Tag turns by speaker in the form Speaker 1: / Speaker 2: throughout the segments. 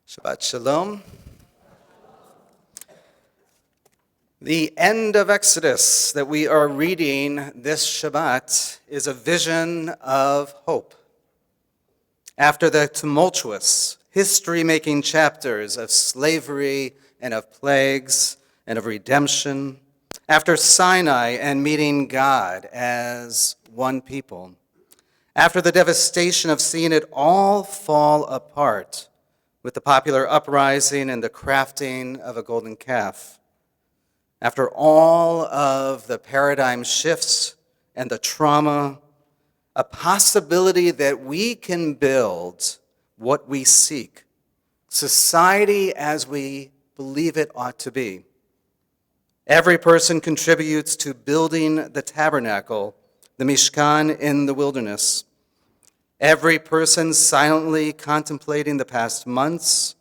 Speaker 1: Shabbat Shalom. The end of Exodus that we are reading this Shabbat is a vision of hope. After the tumultuous, history-making chapters of slavery and of plagues and of redemption, after Sinai and meeting God as one people, after the devastation of seeing it all fall apart, with the popular uprising and the crafting of a golden calf. After all of the paradigm shifts and the trauma, a possibility that we can build what we seek, society as we believe it ought to be. Every person contributes to building the tabernacle, the Mishkan in the wilderness. Every person silently contemplating the past months,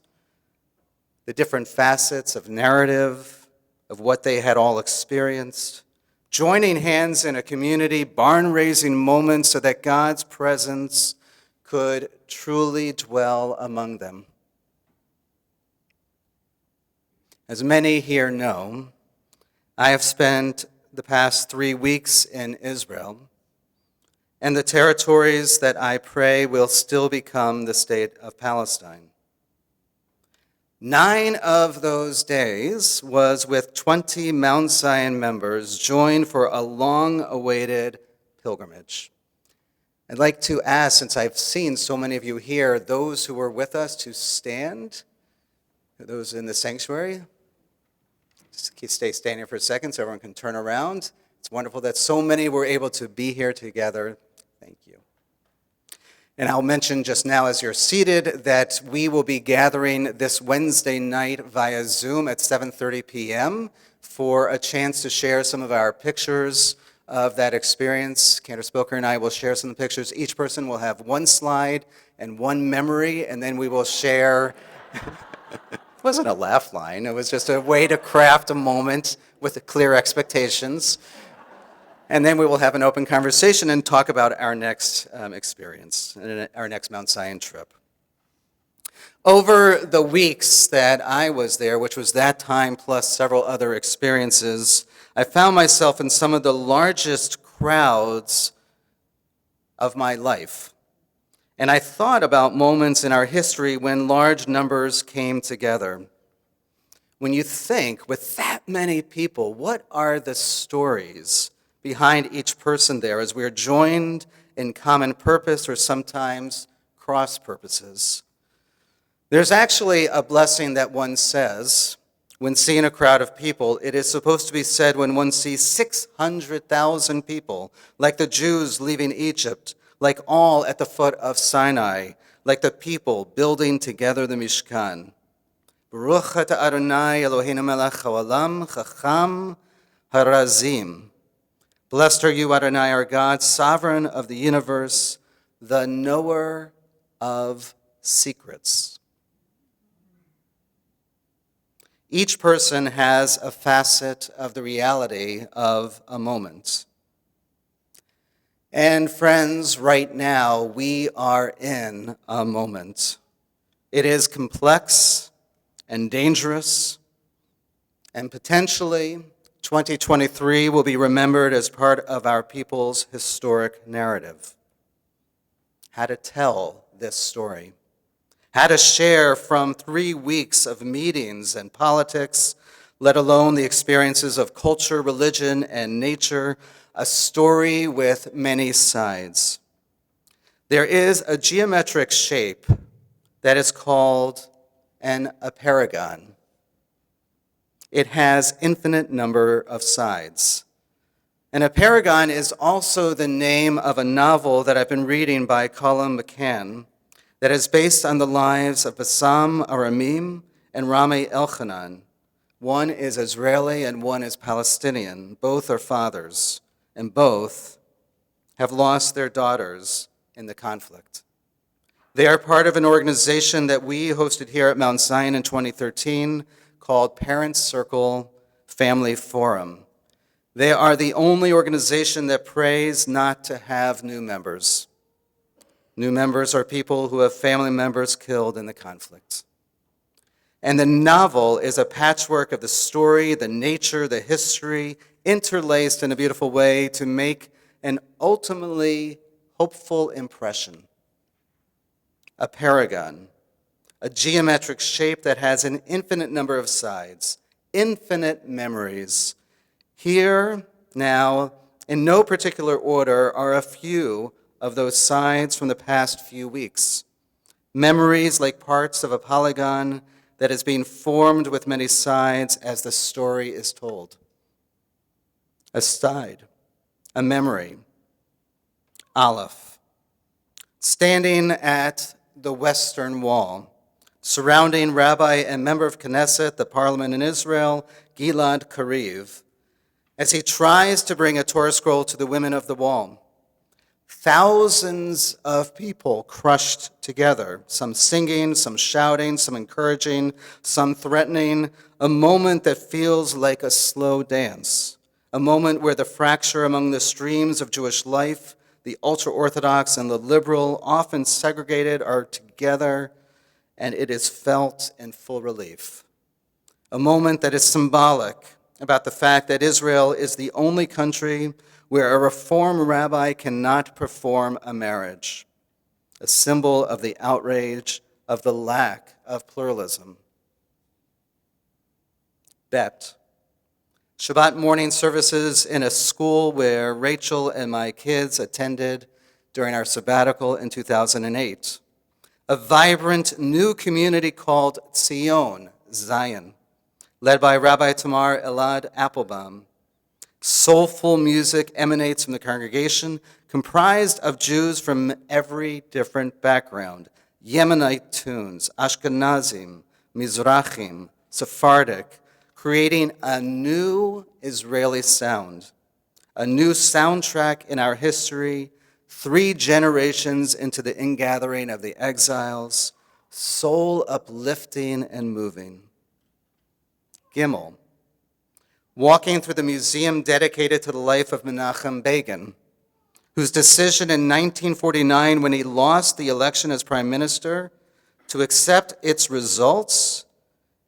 Speaker 1: the different facets of narrative, of what they had all experienced, joining hands in a community barn-raising moment so that God's presence could truly dwell among them. As many here know, I have spent the past 3 weeks in Israel, and the territories that I pray will still become the state of Palestine. 9 of those days was with 20 Mount Zion members joined for a long-awaited pilgrimage. I'd like to ask, since I've seen so many of you here, those who were with us to stand, those in the sanctuary, just stay standing for a second so everyone can turn around. It's wonderful that so many were able to be here together. Thank you. And I'll mention just now as you're seated that we will be gathering this Wednesday night via Zoom at 7:30 p.m. for a chance to share some of our pictures of that experience. Cantor Spilker and I will share some of the pictures. Each person will have one slide and one memory, and then we will share. It wasn't a laugh line. It was just a way to craft a moment with clear expectations. And then we will have an open conversation and talk about our next experience, our next Mount Zion trip. Over the weeks that I was there, which was that time plus several other experiences, I found myself in some of the largest crowds of my life. And I thought about moments in our history when large numbers came together. When you think, with that many people, what are the stories behind each person there as we are joined in common purpose or sometimes cross purposes? There's actually a blessing that one says when seeing a crowd of people. It is supposed to be said when one sees 600,000 people, like the Jews leaving Egypt, like all at the foot of Sinai, like the people building together the Mishkan. Baruch atah Adonai Eloheinu melech haolam chacham harazim. Blessed are you, Adonai, our God, sovereign of the universe, the knower of secrets. Each person has a facet of the reality of a moment. And friends, right now, we are in a moment. It is complex and dangerous, and potentially 2023 will be remembered as part of our people's historic narrative. How to tell this story. How to share from 3 weeks of meetings and politics, let alone the experiences of culture, religion, and nature, a story with many sides. There is a geometric shape that is called an Apeirogon. It has infinite number of sides. An Apeirogon is also the name of a novel that I've been reading by Colum McCann that is based on the lives of Bassam Aramim and Rami Elchanan. One is Israeli and one is Palestinian. Both are fathers, and both have lost their daughters in the conflict. They are part of an organization that we hosted here at Mount Zion in 2013 called Parents Circle Family Forum. They are the only organization that prays not to have new members. New members are people who have family members killed in the conflict. And the novel is a patchwork of the story, the nature, the history, interlaced in a beautiful way to make an ultimately hopeful impression. Apeirogon, a geometric shape that has an infinite number of sides, infinite memories. Here, now, in no particular order, are a few of those sides from the past few weeks. Memories like parts of a polygon that is being formed with many sides as the story is told. A side, a memory. Aleph, standing at the Western Wall, surrounding Rabbi and member of Knesset, the parliament in Israel, Gilad Kariv, as he tries to bring a Torah scroll to the women of the wall. Thousands of people crushed together, some singing, some shouting, some encouraging, some threatening, a moment that feels like a slow dance, a moment where the fracture among the streams of Jewish life, the ultra-Orthodox and the liberal, often segregated, are together, and it is felt in full relief. A moment that is symbolic about the fact that Israel is the only country where a Reform rabbi cannot perform a marriage, a symbol of the outrage of the lack of pluralism. Bet. Shabbat morning services in a school where Rachel and my kids attended during our sabbatical in 2008. A vibrant new community called Zion, led by Rabbi Tamar Elad Applebaum. Soulful music emanates from the congregation, comprised of Jews from every different background. Yemenite tunes, Ashkenazim, Mizrachim, Sephardic, creating a new Israeli sound, a new soundtrack in our history, 3 generations into the ingathering of the exiles, soul uplifting and moving. Gimel, walking through the museum dedicated to the life of Menachem Begin, whose decision in 1949, when he lost the election as prime minister, to accept its results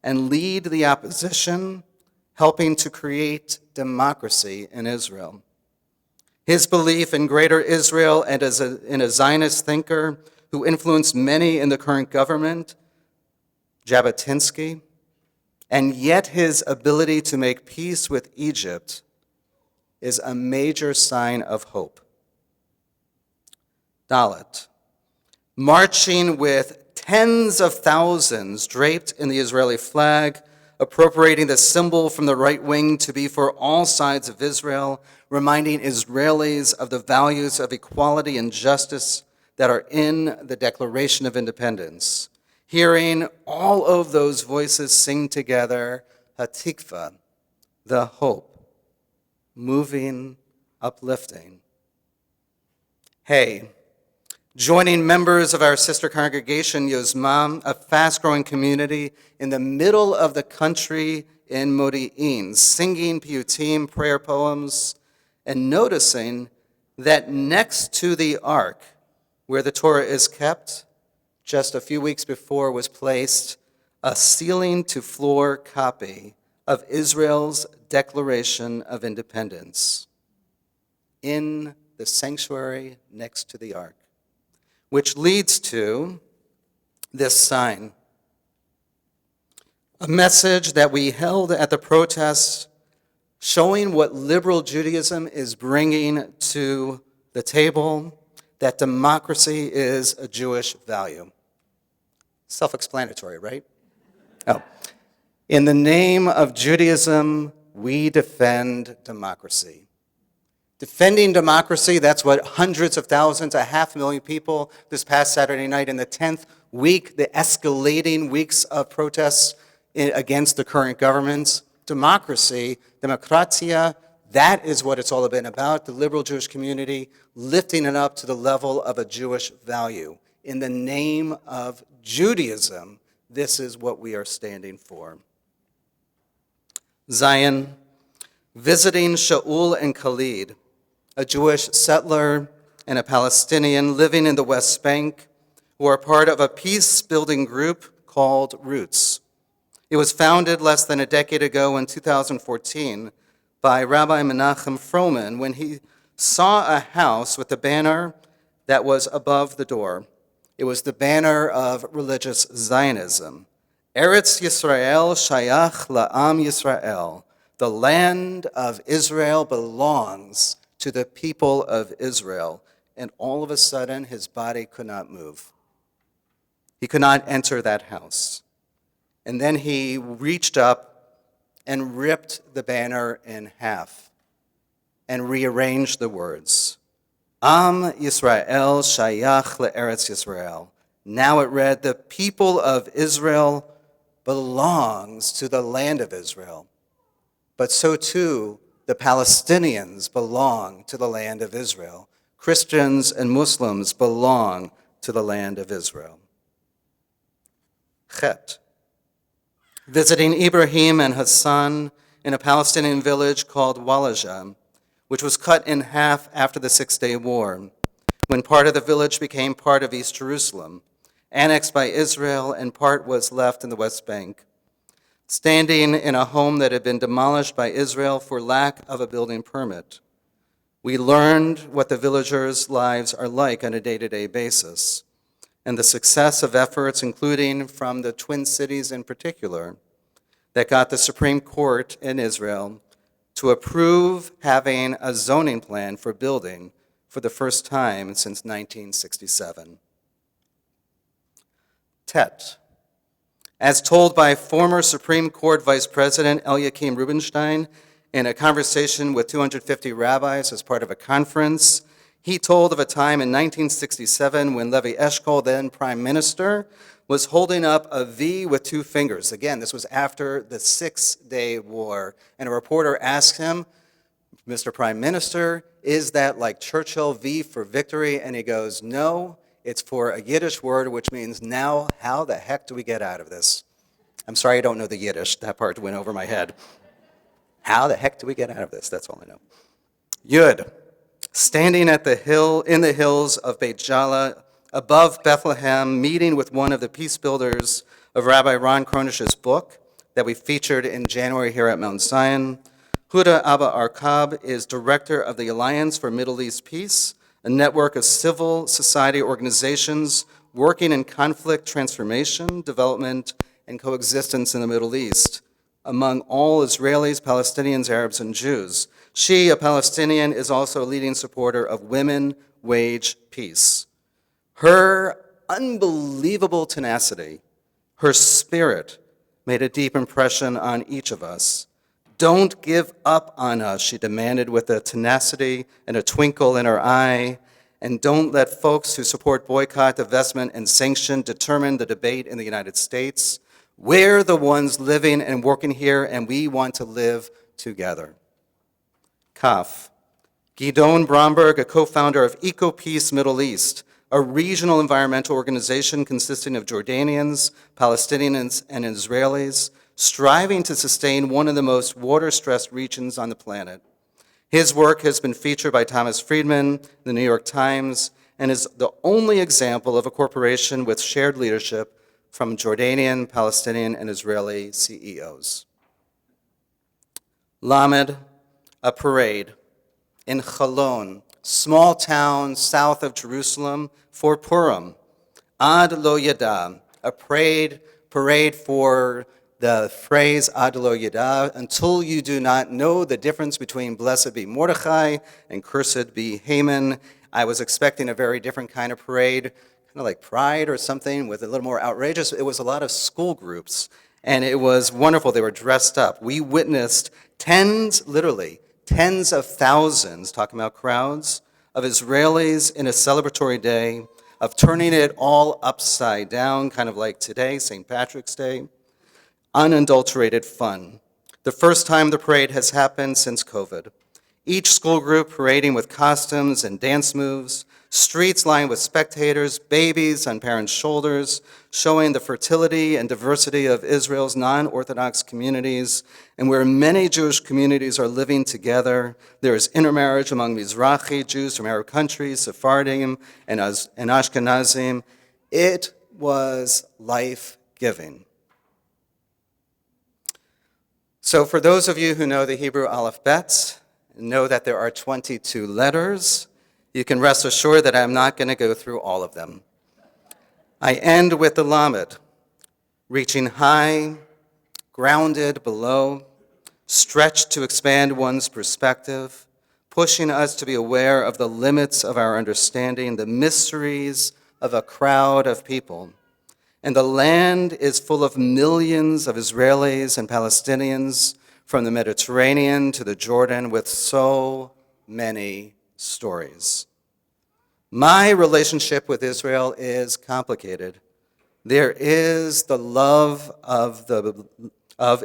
Speaker 1: and lead the opposition, helping to create democracy in Israel. His belief in greater Israel and in a Zionist thinker who influenced many in the current government, Jabotinsky, and yet his ability to make peace with Egypt is a major sign of hope. Dalet, marching with tens of thousands draped in the Israeli flag, appropriating the symbol from the right wing to be for all sides of Israel, reminding Israelis of the values of equality and justice that are in the Declaration of Independence. Hearing all of those voices sing together, Hatikva, the hope, moving, uplifting. Hey, joining members of our sister congregation, Yozma, a fast-growing community in the middle of the country in Modi'in, singing piyutim, prayer poems, and noticing that next to the ark, where the Torah is kept, just a few weeks before was placed a ceiling-to-floor copy of Israel's Declaration of Independence in the sanctuary next to the ark, which leads to this sign, a message that we held at the protest showing what liberal Judaism is bringing to the table, that democracy is a Jewish value. Self-explanatory, right? Oh. In the name of Judaism, we defend democracy. Defending democracy, that's what hundreds of thousands, 500,000 people this past Saturday night in the 10th week, the escalating weeks of protests against the current governments. Democracy, demokratia, that is what it's all been about, the liberal Jewish community lifting it up to the level of a Jewish value. In the name of Judaism, this is what we are standing for. Zion, visiting Shaul and Khalid, a Jewish settler and a Palestinian living in the West Bank, who are part of a peace-building group called Roots. It was founded less than a decade ago in 2014 by Rabbi Menachem Froman when he saw a house with a banner that was above the door. It was the banner of religious Zionism. Eretz Yisrael shayach la'am Yisrael. The land of Israel belongs to the people of Israel. And all of a sudden, his body could not move. He could not enter that house. And then he reached up and ripped the banner in half and rearranged the words. Am Yisrael shayach le'eretz Yisrael. Now it read, the people of Israel belongs to the land of Israel. But so too, the Palestinians belong to the land of Israel. Christians and Muslims belong to the land of Israel. Chet. Visiting Ibrahim and Hassan in a Palestinian village called Walaja, which was cut in half after the Six-Day War, when part of the village became part of East Jerusalem, annexed by Israel, and part was left in the West Bank. Standing in a home that had been demolished by Israel for lack of a building permit, we learned what the villagers' lives are like on a day-to-day basis, and the success of efforts, including from the Twin Cities in particular, that got the Supreme Court in Israel to approve having a zoning plan for building for the first time since 1967. Tet. As told by former Supreme Court Vice President Eliakim Rubinstein in a conversation with 250 rabbis as part of a conference, he told of a time in 1967 when Levi Eshkol, then prime minister, was holding up a V with two fingers. Again, this was after the Six-Day War, and a reporter asked him, Mr. Prime Minister, is that like Churchill V for victory? And he goes, no, it's for a Yiddish word which means now how the heck do we get out of this? I'm sorry I don't know the Yiddish, that part went over my head. How the heck do we get out of this? That's all I know. Yud. Standing at the hill, in the hills of Beit Jala, above Bethlehem, meeting with one of the peace builders of Rabbi Ron Kronish's book that we featured in January here at Mount Zion. Huda Abba Arkab is director of the Alliance for Middle East Peace, a network of civil society organizations working in conflict transformation, development, and coexistence in the Middle East among all Israelis, Palestinians, Arabs, and Jews. She, a Palestinian, is also a leading supporter of women wage peace. Her unbelievable tenacity, her spirit, made a deep impression on each of us. Don't give up on us, she demanded with a tenacity and a twinkle in her eye. And don't let folks who support boycott, divestment, and sanction determine the debate in the United States. We're the ones living and working here, and we want to live together. Kaf. Gidon Bromberg, a co-founder of EcoPeace Middle East, a regional environmental organization consisting of Jordanians, Palestinians, and Israelis, striving to sustain one of the most water-stressed regions on the planet. His work has been featured by Thomas Friedman, the New York Times, and is the only example of a corporation with shared leadership from Jordanian, Palestinian, and Israeli CEOs. Lamed, a parade in Cholon, small town south of Jerusalem, for Purim. Ad lo yada, a parade for the phrase ad lo yada, until you do not know the difference between blessed be Mordechai and cursed be Haman. I was expecting a very different kind of parade, kind of like Pride or something with a little more outrageous. It was a lot of school groups, and it was wonderful. They were dressed up. We witnessed literally tens of thousands, talking about crowds, of Israelis in a celebratory day, of turning it all upside down, kind of like today, St. Patrick's Day. Unadulterated fun. The first time the parade has happened since COVID. Each school group parading with costumes and dance moves, streets lined with spectators, babies on parents' shoulders, showing the fertility and diversity of Israel's non-Orthodox communities, and where many Jewish communities are living together. There is intermarriage among Mizrahi Jews from Arab countries, Sephardim, and Ashkenazim. It was life-giving. So for those of you who know the Hebrew alphabet, know that there are 22 letters, you can rest assured that I'm not going to go through all of them. I end with the Lamed, reaching high, grounded below, stretched to expand one's perspective, pushing us to be aware of the limits of our understanding, the mysteries of a crowd of people. And the land is full of millions of Israelis and Palestinians from the Mediterranean to the Jordan with so many stories. My relationship with Israel is complicated. There is the love of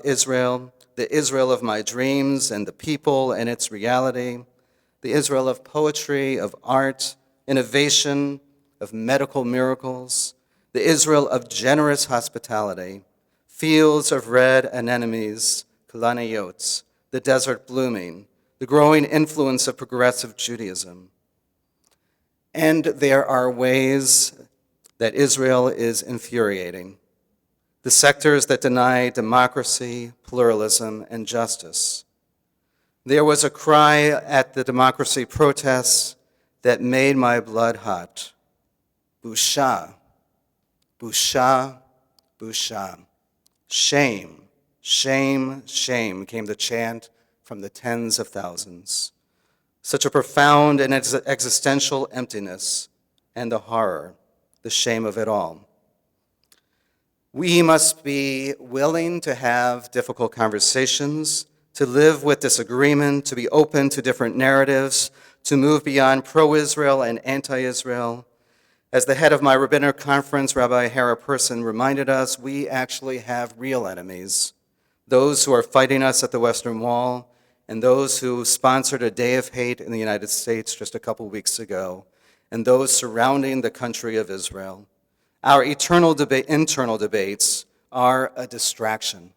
Speaker 1: Israel, the Israel of my dreams and the people and its reality, the Israel of poetry, of art, innovation, of medical miracles, the Israel of generous hospitality, fields of red anemones, kalanayot, the desert blooming, the growing influence of progressive Judaism. And there are ways that Israel is infuriating. The sectors that deny democracy, pluralism, and justice. There was a cry at the democracy protests that made my blood hot. Busha, busha, busha. Shame, shame, shame, came the chant from the tens of thousands. Such a profound and existential emptiness and the horror, the shame of it all. We must be willing to have difficult conversations, to live with disagreement, to be open to different narratives, to move beyond pro-Israel and anti-Israel. As the head of my rabbinic conference, Rabbi Hara Person, reminded us, we actually have real enemies, those who are fighting us at the Western Wall, and those who sponsored a day of hate in the United States just a couple weeks ago, and those surrounding the country of Israel. Our internal debates are a distraction.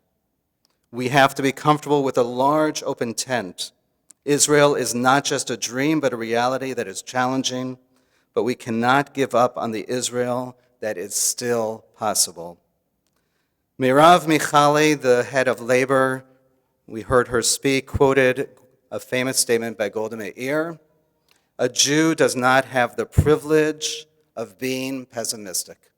Speaker 1: We have to be comfortable with a large open tent. Israel is not just a dream, but a reality that is challenging, but we cannot give up on the Israel that is still possible. Mirav Michali, the head of labor, we heard her speak, quoted a famous statement by Golda Meir: "A Jew does not have the privilege of being pessimistic."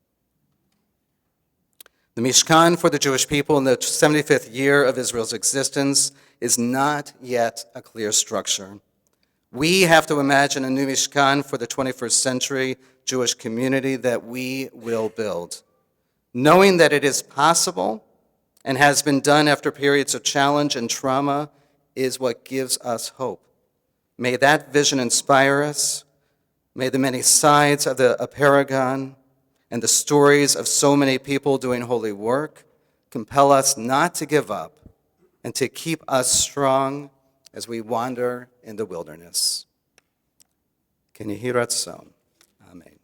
Speaker 1: The Mishkan for the Jewish people in the 75th year of Israel's existence is not yet a clear structure. We have to imagine a new Mishkan for the 21st century Jewish community that we will build, knowing that it is possible and has been done after periods of challenge and trauma is what gives us hope. May that vision inspire us. May the many sides of the Apeirogon and the stories of so many people doing holy work compel us not to give up and to keep us strong as we wander in the wilderness. Ken Yehi Ratzon. Amen.